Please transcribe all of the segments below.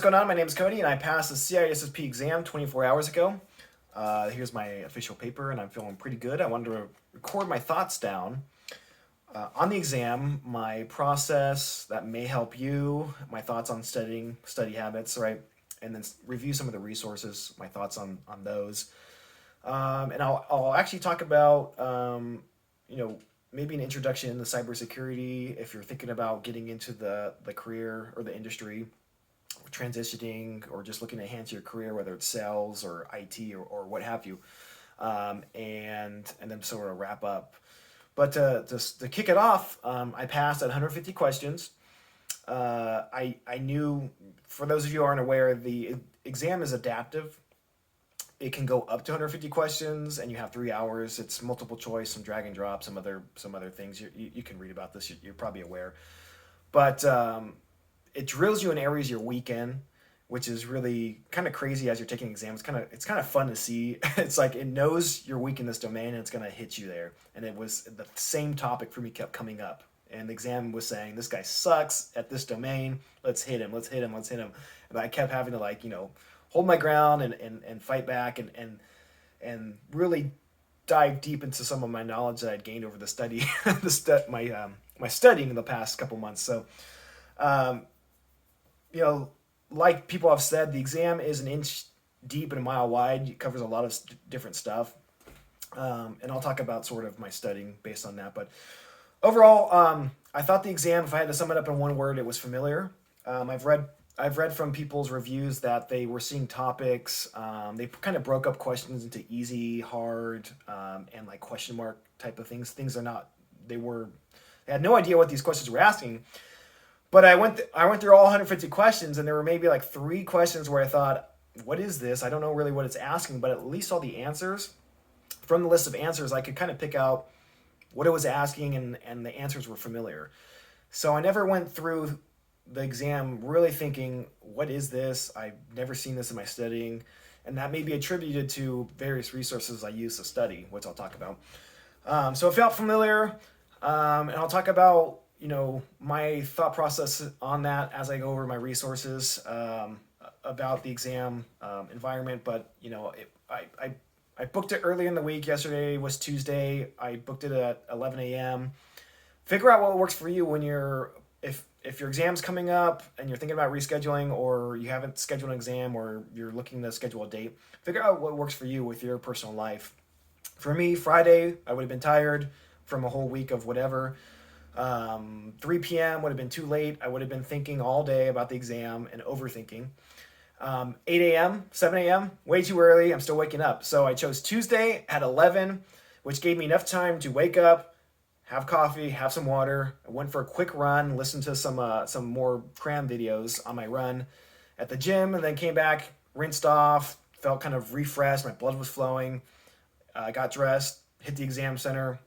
What's going on? My name is Cody, and I passed the CISSP exam 24 hours ago. Here's my official paper, and I'm feeling pretty good. I wanted to record my thoughts down on the exam, my process that may help you, my thoughts on studying, study habits, right? And then review some of the resources, my thoughts on those. And I'll actually talk about, you know, maybe an introduction into cybersecurity if you're thinking about getting into the career or the industry, transitioning, or just looking to enhance your career, whether it's sales or IT or what have you, and then sort of wrap up. But to kick it off, I passed at 150 questions. I knew, for those of you who aren't aware, the exam is adaptive. It can go up to 150 questions, and you have 3 hours. It's multiple choice, some drag and drop, some other things. You can read about this. You're probably aware, but it drills you in areas you're weak in, which is really kind of crazy as you're taking exams. It's kind of fun to see. It's like it knows you're weak in this domain and it's gonna hit you there. And it was the same topic for me kept coming up. And the exam was saying, this guy sucks at this domain. Let's hit him. Let's hit him. Let's hit him. And I kept having to, like, hold my ground and fight back and really dive deep into some of my knowledge that I'd gained over the study, my studying in the past couple months. So, um, like people have said, the exam is an inch deep and a mile wide. It covers a lot of different stuff. And I'll talk about sort of my studying based on that. But overall, I thought the exam, if I had to sum it up in one word, it was familiar. I've read from people's reviews that they were seeing topics. They kind of broke up questions into easy, hard, and like question mark type of things. Things are not. They had no idea what these questions were asking. But I went through all 150 questions, and there were maybe like 3 questions where I thought, what is this? I don't know really what it's asking, but at least all the answers, from the list of answers, I could kind of pick out what it was asking, and the answers were familiar. So I never went through the exam really thinking, what is this? I've never seen this in my studying. And that may be attributed to various resources I use to study, which I'll talk about. So it felt familiar, and I'll talk about my thought process on that as I go over my resources, about the exam environment. But I booked it early in the week. Yesterday was Tuesday. I booked it at 11 a.m. Figure out what works for you when if your exam's coming up and you're thinking about rescheduling, or you haven't scheduled an exam, or you're looking to schedule a date. Figure out what works for you with your personal life. For me, Friday, I would have been tired from a whole week of whatever. 3 p.m. would have been too late. I would have been thinking all day about the exam and overthinking. 8 a.m., 7 a.m., way too early. I'm still waking up. So I chose Tuesday at 11, which gave me enough time to wake up, have coffee, have some water. I went for a quick run, listened to some more cram videos on my run at the gym, and then came back, rinsed off, felt kind of refreshed. My blood was flowing. I got dressed, hit the exam center.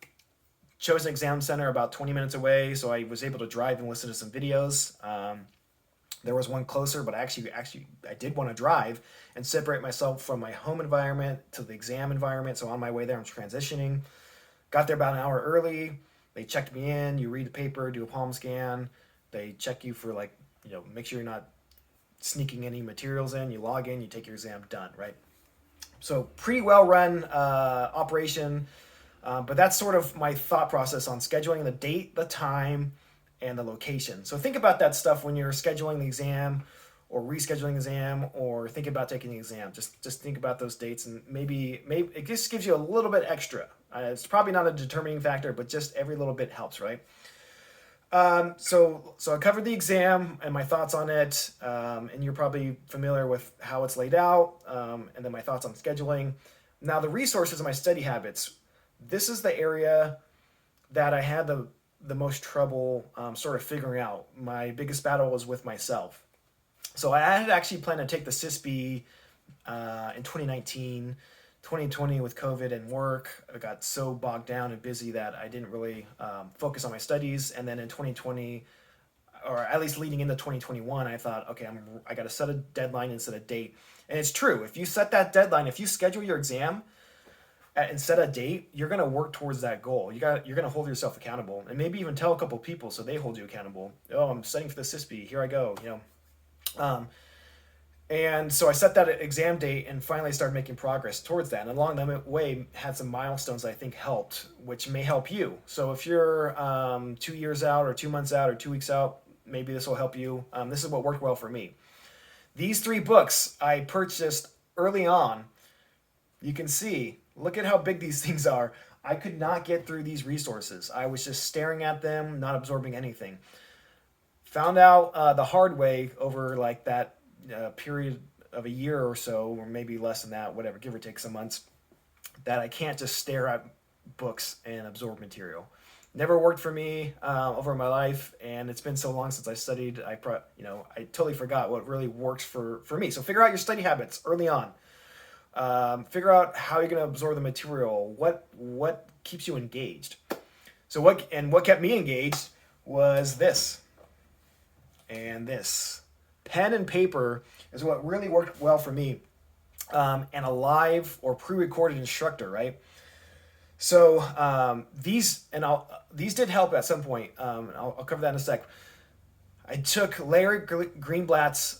Chose an exam center about 20 minutes away, so I was able to drive and listen to some videos. There was one closer, but actually I did want to drive and separate myself from my home environment to the exam environment. So on my way there, I'm transitioning. Got there about an hour early. They checked me in. You read the paper, do a palm scan. They check you for make sure you're not sneaking any materials in. You log in, you take your exam, done, right? So pretty well run operation. But that's sort of my thought process on scheduling: the date, the time, and the location. So think about that stuff when you're scheduling the exam or rescheduling the exam, or think about taking the exam. Just think about those dates, and maybe it just gives you a little bit extra. It's probably not a determining factor, but just every little bit helps, right? So I covered the exam and my thoughts on it, and you're probably familiar with how it's laid out, and then my thoughts on scheduling. Now, the resources and my study habits. This is the area that I had the most trouble sort of figuring out. My biggest battle was with myself. So I had actually planned to take the CISSP in 2019. 2020 with COVID and work, I got so bogged down and busy that I didn't really focus on my studies. And then in 2020, or at least leading into 2021, I thought, okay, I got to set a deadline and set a date. And it's true. If you set that deadline, if you schedule your exam and set a date, you're going to work towards that goal. You're going to hold yourself accountable, and maybe even tell a couple people so they hold you accountable. Oh, I'm studying for the CISSP. Here I go. And so I set that exam date and finally started making progress towards that. And along the way, had some milestones I think helped, which may help you. So if you're 2 years out or 2 months out or 2 weeks out, maybe this will help you. This is what worked well for me. These 3 books I purchased early on. You can see, look at how big these things are. I could not get through these resources. I was just staring at them, not absorbing anything. Found out the hard way over like that period of a year or so, or maybe less than that, whatever, give or take some months, that I can't just stare at books and absorb material. Never worked for me over my life, and it's been so long since I studied. I totally forgot what really works for me. So figure out your study habits early on. Figure out how you're going to absorb the material. What keeps you engaged? So what kept me engaged was this and this. Pen and paper is what really worked well for me, and a live or pre-recorded instructor, right? So these did help at some point. I'll cover that in a sec. I took Larry Greenblatt's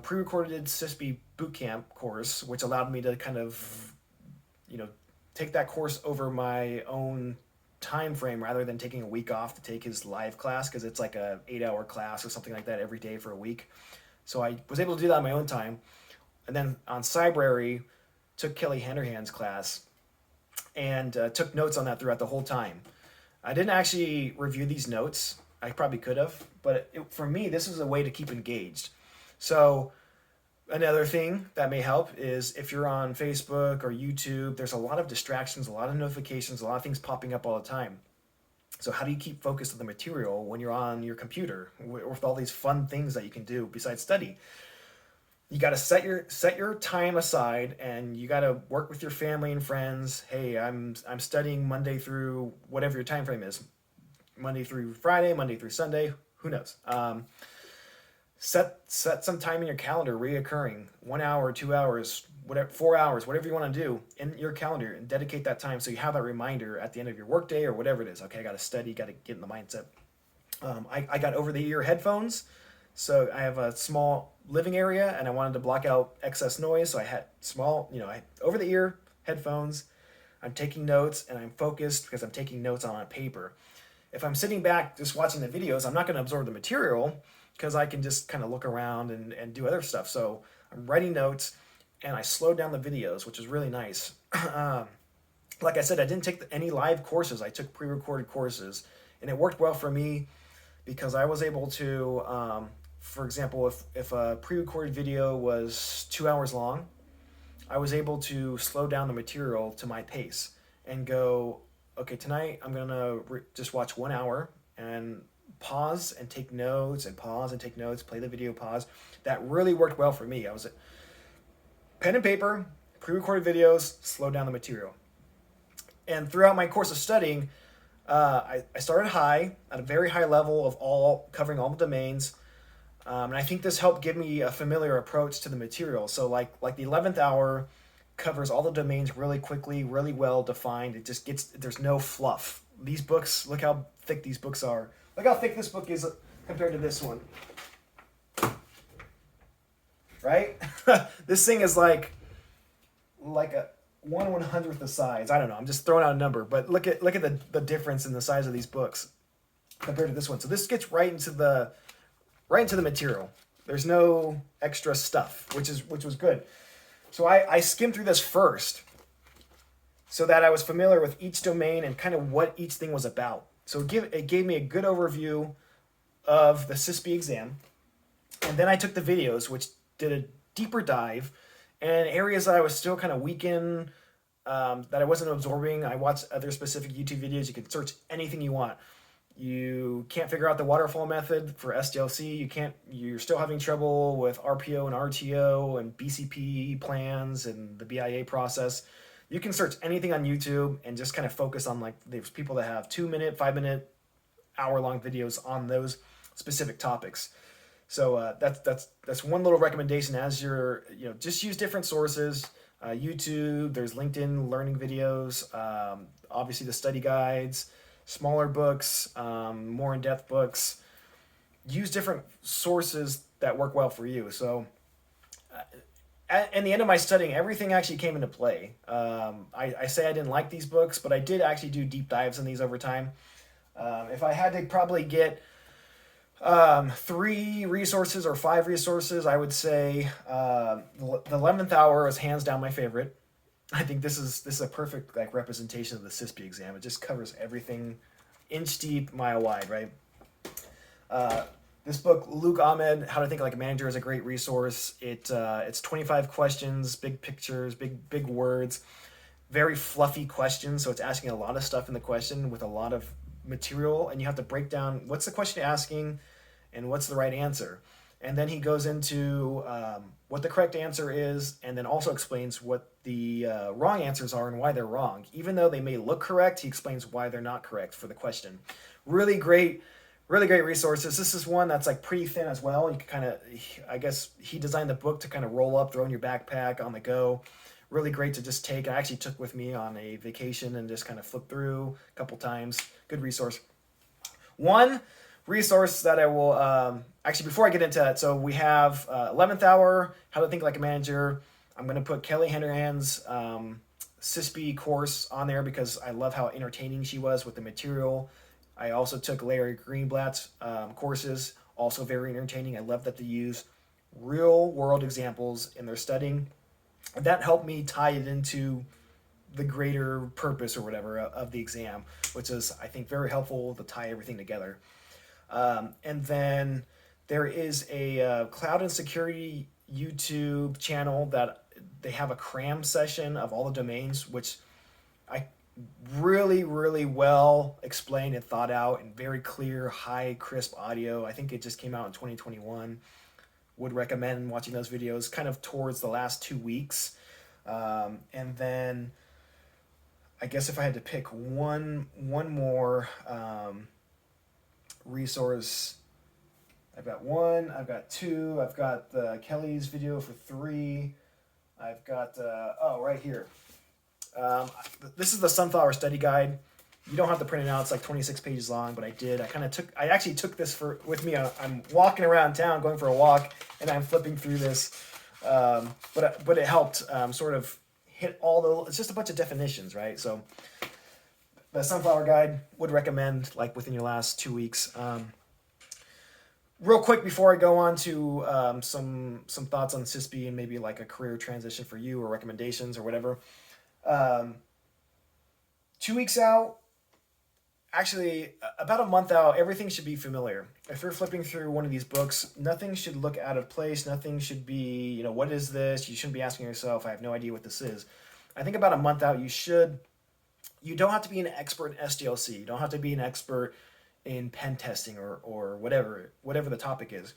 pre-recorded CISSP bootcamp course, which allowed me to kind of, take that course over my own time frame rather than taking a week off to take his live class, because it's like a 8-hour class or something like that every day for a week. So I was able to do that on my own time. And then on Cybrary, took Kelly Handerhan's class and took notes on that throughout the whole time. I didn't actually review these notes. I probably could have, but for me, this is a way to keep engaged. So another thing that may help is if you're on Facebook or YouTube, there's a lot of distractions, a lot of notifications, a lot of things popping up all the time. So how do you keep focused on the material when you're on your computer with all these fun things that you can do besides study? You got to set your time aside, and you got to work with your family and friends. Hey, I'm studying Monday through whatever your time frame is, Monday through Friday, Monday through Sunday. Who knows? Set some time in your calendar, reoccurring, 1 hour, 2 hours, whatever, 4 hours, whatever you want to do in your calendar, and dedicate that time so you have that reminder at the end of your workday or whatever it is. Okay, I got to study, got to get in the mindset. I got over-the-ear headphones, so I have a small living area, and I wanted to block out excess noise, so I had over-the-ear headphones. I'm taking notes, and I'm focused because I'm taking notes on paper. If I'm sitting back just watching the videos, I'm not going to absorb the material because I can just kind of look around and do other stuff. So I'm writing notes, and I slowed down the videos, which is really nice. Like I said, I didn't take any live courses. I took pre-recorded courses, and it worked well for me because I was able to, for example, if a pre-recorded video was 2 hours long, I was able to slow down the material to my pace and go, okay, tonight I'm going to just watch 1 hour and pause and take notes and pause and take notes, play the video, pause. That really worked well for me. I was pen and paper, pre-recorded videos, slow down the material. And throughout my course of studying, I started high, at a very high level of covering all the domains. And I think this helped give me a familiar approach to the material. So like the 11th hour covers all the domains really quickly, really well defined. It just there's no fluff. These books, look how thick these books are. Look how thick this book is compared to this one. Right? This thing is like a 1/100th the size. I don't know. I'm just throwing out a number, but look at the difference in the size of these books compared to this one. So this gets right into the material. There's no extra stuff, which was good. So I skimmed through this first so that I was familiar with each domain and kind of what each thing was about. So it gave me a good overview of the CISSP exam. And then I took the videos, which did a deeper dive, and areas that I was still kind of weak in, that I wasn't absorbing. I watched other specific YouTube videos. You can search anything you want. You can't figure out the waterfall method for SDLC. You're still having trouble with RPO and RTO and BCP plans and the BIA process. You can search anything on YouTube and just kind of focus on like there's people that have 2-minute, 5-minute, hour-long videos on those specific topics. So that's one little recommendation as you're just use different sources. YouTube, there's LinkedIn learning videos, obviously the study guides, smaller books, more in-depth books. Use different sources that work well for you. So in the end of my studying, everything actually came into play. I say I didn't like these books, but I did actually do deep dives in these over time. If I had to probably get 3 resources or 5 resources, I would say the 11th Hour is hands down my favorite. I think this is a perfect like representation of the CISSP exam. It just covers everything, inch deep, mile wide, right? This book, Luke Ahmed, How to Think Like a Manager, is a great resource. It's 25 questions, big pictures, big words, very fluffy questions. So it's asking a lot of stuff in the question with a lot of material, and you have to break down what's the question asking and what's the right answer. And then he goes into what the correct answer is, and then also explains what the wrong answers are and why they're wrong. Even though they may look correct, he explains why they're not correct for the question. Really great resources. This is one that's like pretty thin as well. You can kind of, I guess he designed the book to kind of roll up, throw in your backpack on the go. Really great to just take. I actually took with me on a vacation and just kind of flipped through a couple times. Good resource. One resource that I will, actually before I get into that, so we have 11th Hour, How to Think Like a Manager. I'm going to put Kelly Handerhan's CISSP course on there because I love how entertaining she was with the material. I also took Larry Greenblatt's courses, also very entertaining. I love that they use real world examples in their studying. And that helped me tie it into the greater purpose or whatever of the exam, which is, I think, very helpful to tie everything together. And then there is a cloud and security YouTube channel that they have a cram session of all the domains, which I really well explained and thought out and very clear, high crisp audio. I think it just came out in 2021. Would recommend watching those videos kind of towards the last 2 weeks. And then I guess if I had to pick one more resource, I've got 1, I've got 2, I've got Kelly's video for 3, I've got, right here. This is the Sunflower Study Guide. You don't have to print it out. It's like 26 pages long, but I did. I actually took this with me. I'm walking around town, going for a walk, and I'm flipping through this. But it helped sort of hit it's just a bunch of definitions, right? So the Sunflower Guide would recommend like within your last 2 weeks. Real quick before I go on to some thoughts on CISSP and maybe like a career transition for you or recommendations or whatever. 2 weeks out, actually about a month out, everything should be familiar. If you're flipping through one of these books, nothing should look out of place. Nothing should be, what is this? You shouldn't be asking yourself, I have no idea what this is. I think about a month out, you don't have to be an expert in SDLC. You don't have to be an expert in pen testing or whatever the topic is.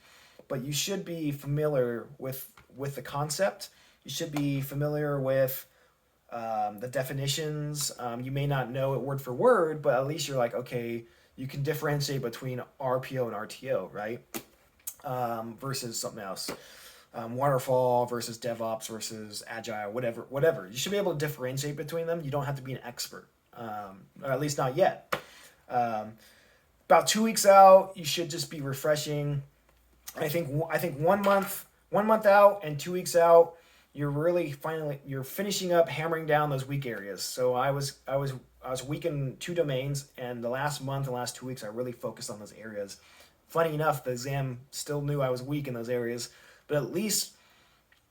But you should be familiar with the concept. You should be familiar with the definitions. You may not know it word for word, but at least you're like, okay, you can differentiate between RPO and RTO, right? Versus something else. Waterfall versus DevOps versus Agile, whatever. You should be able to differentiate between them. You don't have to be an expert, or at least not yet. About 2 weeks out, you should just be refreshing. I think 1 month out and 2 weeks out, you're finishing up hammering down those weak areas. So I was weak in 2 domains, and the last month and last 2 weeks I really focused on those areas. Funny enough, the exam still knew I was weak in those areas, but at least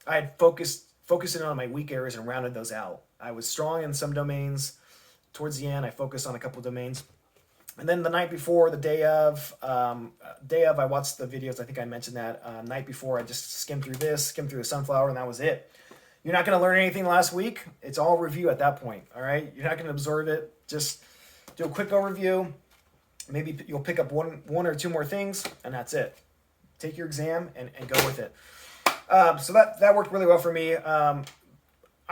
I had focused in on my weak areas and rounded those out. I was strong in some domains. Towards the end, I focused on a couple domains. And then the night before, the day of, I watched the videos. I think I mentioned that. Night before, I just skimmed through the Sunflower, and that was it. You're not going to learn anything last week. It's all review at that point, all right? You're not going to absorb it. Just do a quick overview. Maybe you'll pick up one or 2 more things, and that's it. Take your exam and go with it. So that worked really well for me. I'm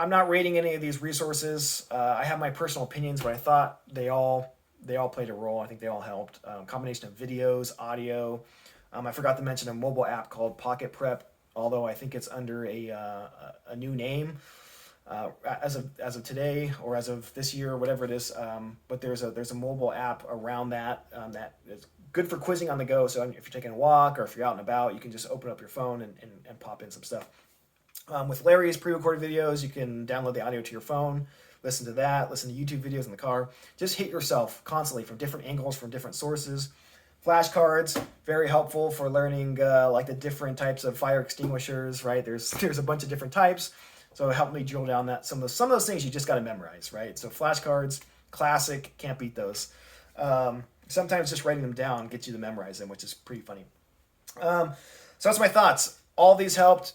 not rating any of these resources. I have my personal opinions, but I thought they all played a role. I think they all helped. Combination of videos, audio. I forgot to mention a mobile app called Pocket Prep, although I think it's under a new name as of today or as of this year or whatever it is. But there's a mobile app around that that is good for quizzing on the go. So if you're taking a walk or if you're out and about, you can just open up your phone and pop in some stuff. With Larry's pre-recorded videos, you can download the audio to your phone, listen to that, listen to YouTube videos in the car. Just hit yourself constantly from different angles, from different sources. Flashcards, very helpful for learning like the different types of fire extinguishers, right? There's a bunch of different types, so it helped me drill down that some of those things you just got to memorize, right? So flashcards, classic, can't beat those. Sometimes just writing them down gets you to memorize them, which is pretty funny. So that's my thoughts. All these helped.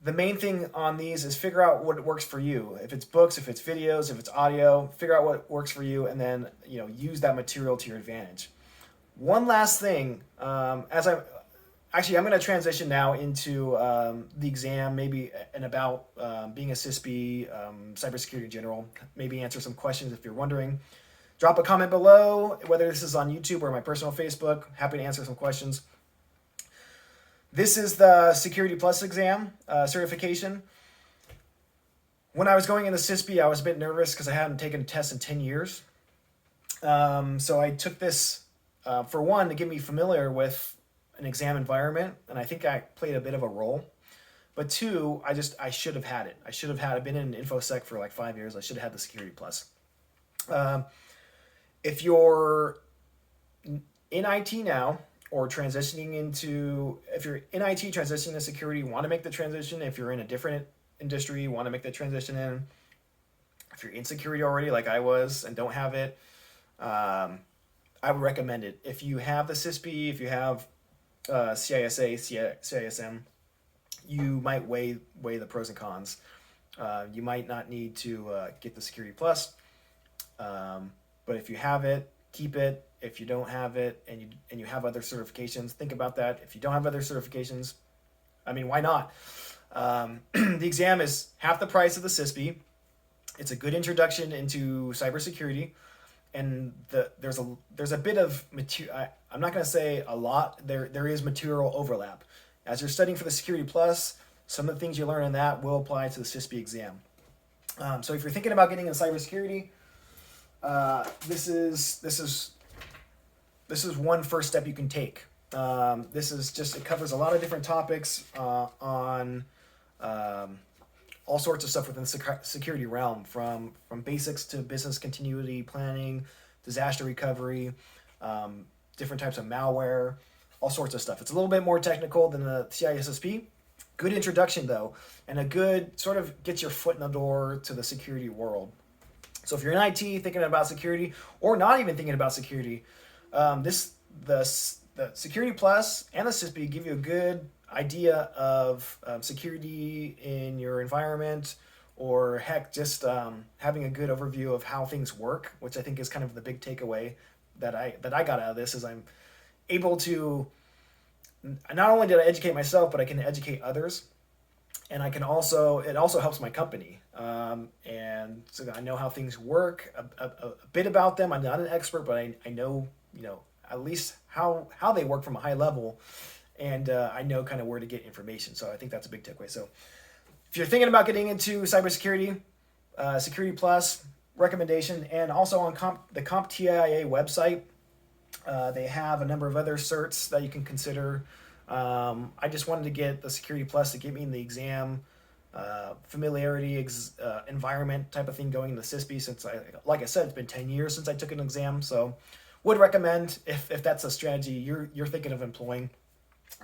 The main thing on these is figure out what works for you. If it's books, if it's videos, if it's audio, figure out what works for you, and then use that material to your advantage. One last thing, I'm going to transition now into the exam, maybe and about being a CISSP, cybersecurity in general. Maybe answer some questions if you're wondering. Drop a comment below, whether this is on YouTube or my personal Facebook. Happy to answer some questions. This is the Security Plus exam certification. When I was going into CISSP, I was a bit nervous because I hadn't taken a test in 10 years. So I took this, for one, to get me familiar with an exam environment, and I think I played a bit of a role. But two, I should have had it. I've been in InfoSec for like 5 years. I should have had the Security Plus. If you're in IT now, or if you're in IT transitioning to security, you want to make the transition. If you're in a different industry, you want to make the transition in. If you're in security already, like I was, and don't have it, I would recommend it. If you have the CISSP, if you have CISA, CISM, you might weigh the pros and cons. You might not need to get the Security Plus, but if you have it, keep it. If you don't have it and you have other certifications, think about that. If you don't have other certifications, why not? The exam is half the price of the CISSP. It's a good introduction into cybersecurity, and there's a bit of material. I'm not going to say a lot. There is material overlap. As you're studying for the Security Plus, some of the things you learn in that will apply to the CISSP exam. So if you're thinking about getting into cybersecurity, this is one first step you can take. It covers a lot of different topics on all sorts of stuff within the security realm, from basics to business continuity planning, disaster recovery, different types of malware, all sorts of stuff. It's a little bit more technical than the CISSP. Good introduction though, and a good sort of gets your foot in the door to the security world. So if you're in IT thinking about security, or not even thinking about security, the Security Plus and the CISSP give you a good idea of security in your environment, or heck, just having a good overview of how things work, which I think is kind of the big takeaway that I got out of this. Is I'm able to, not only did I educate myself, but I can educate others, and it also helps my company, and so I know how things work, a bit about them. I'm not an expert, but I know at least how they work from a high level, and I know kind of where to get information. So I think that's a big takeaway. So if you're thinking about getting into cybersecurity, Security Plus recommendation, and also on the CompTIA website, they have a number of other certs that you can consider. I just wanted to get the Security Plus to get me in the exam familiarity, environment type of thing going in the CISSP, since like I said, it's been 10 years since I took an exam. So would recommend if that's a strategy you're thinking of employing.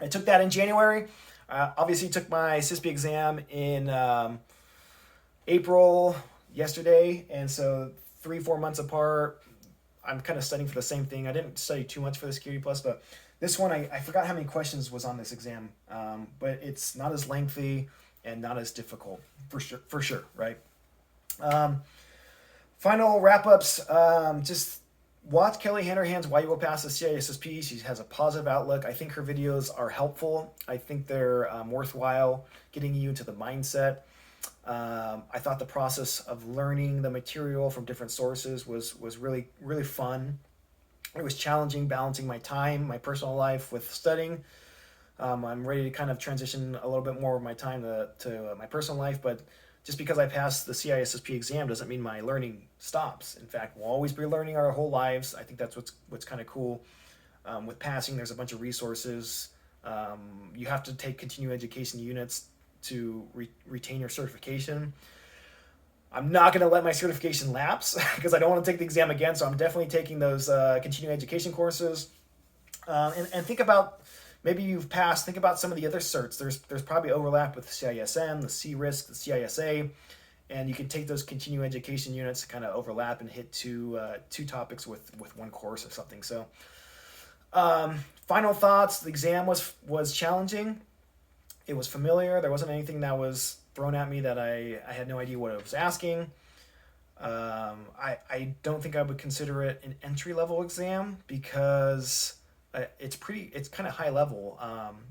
I took that in January. Obviously took my CISSP exam in April yesterday, and so 3-4 months apart. I'm kind of studying for the same thing. I didn't study too much for the Security Plus, but this one I forgot how many questions was on this exam, but it's not as lengthy and not as difficult for sure, right? Final wrap-ups, just watch Kelly Handerhan's Why You Will Pass the CISSP. She has a positive outlook. I think her videos are helpful. I think they're worthwhile getting you into the mindset. I thought the process of learning the material from different sources was really, really fun. It was challenging balancing my time, my personal life with studying. I'm ready to kind of transition a little bit more of my time to my personal life, but just because I passed the CISSP exam doesn't mean my learning stops. In fact, we'll always be learning our whole lives. I think that's what's kind of cool. With passing, there's a bunch of resources. You have to take continuing education units to retain your certification. I'm not going to let my certification lapse because I don't want to take the exam again. So I'm definitely taking those continuing education courses. And think about, maybe you've passed, think about some of the other certs. There's probably overlap with the CISM, the CRISC, the CISA, and you can take those continuing education units to kind of overlap and hit two topics with one course or something. So final thoughts, the exam was challenging. It was familiar. There wasn't anything that was thrown at me that I had no idea what it was asking. I don't think I would consider it an entry-level exam because it's kind of high level.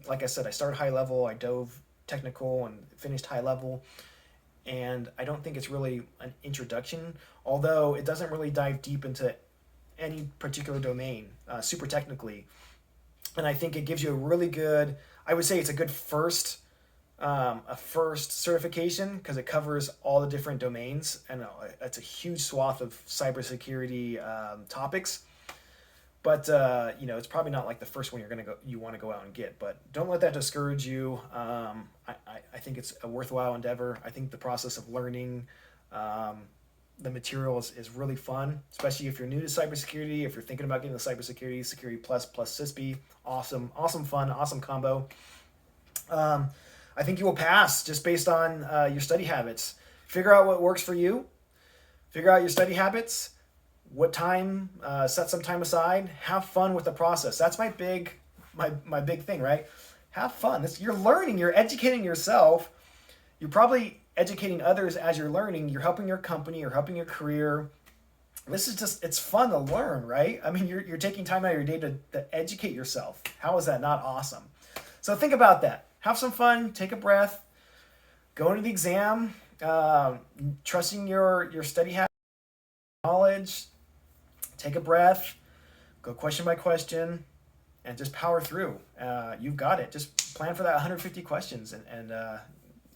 Like I said, I started high level, I dove technical and finished high level, and I don't think it's really an introduction, although it doesn't really dive deep into any particular domain super technically. And I think it gives you a really good, I would say it's a good first certification because it covers all the different domains, and it's a huge swath of cybersecurity topics. But it's probably not like the first one you want to go out and get. But don't let that discourage you. I think it's a worthwhile endeavor. I think the process of learning the material is really fun, especially if you're new to cybersecurity. If you're thinking about getting the cybersecurity, Security Plus CISSP, awesome fun, awesome combo. I think you will pass just based on your study habits. Figure out what works for you. Figure out your study habits. What time, set some time aside. Have fun with the process. That's my big thing, right? Have fun. You're learning. You're educating yourself. You're probably educating others as you're learning. You're helping your company. You're helping your career. This is just, it's fun to learn, right? I mean, you're taking time out of your day to educate yourself. How is that not awesome? So think about that. Have some fun. Take a breath. Go into the exam. Trusting your study habits, knowledge. Take a breath. Go question by question, and just power through. You've got it. Just plan for that 150 questions, and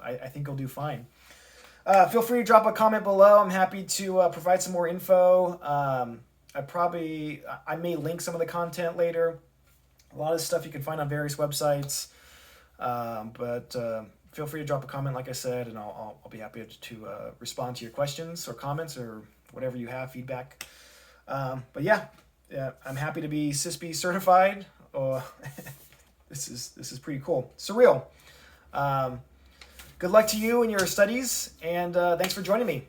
I think you'll do fine. Feel free to drop a comment below. I'm happy to provide some more info. I may link some of the content later. A lot of stuff you can find on various websites. But feel free to drop a comment, like I said, and I'll be happy to respond to your questions or comments or whatever you have, feedback. But yeah, I'm happy to be CISSP certified. This is pretty cool. Surreal. Good luck to you in your studies, and thanks for joining me.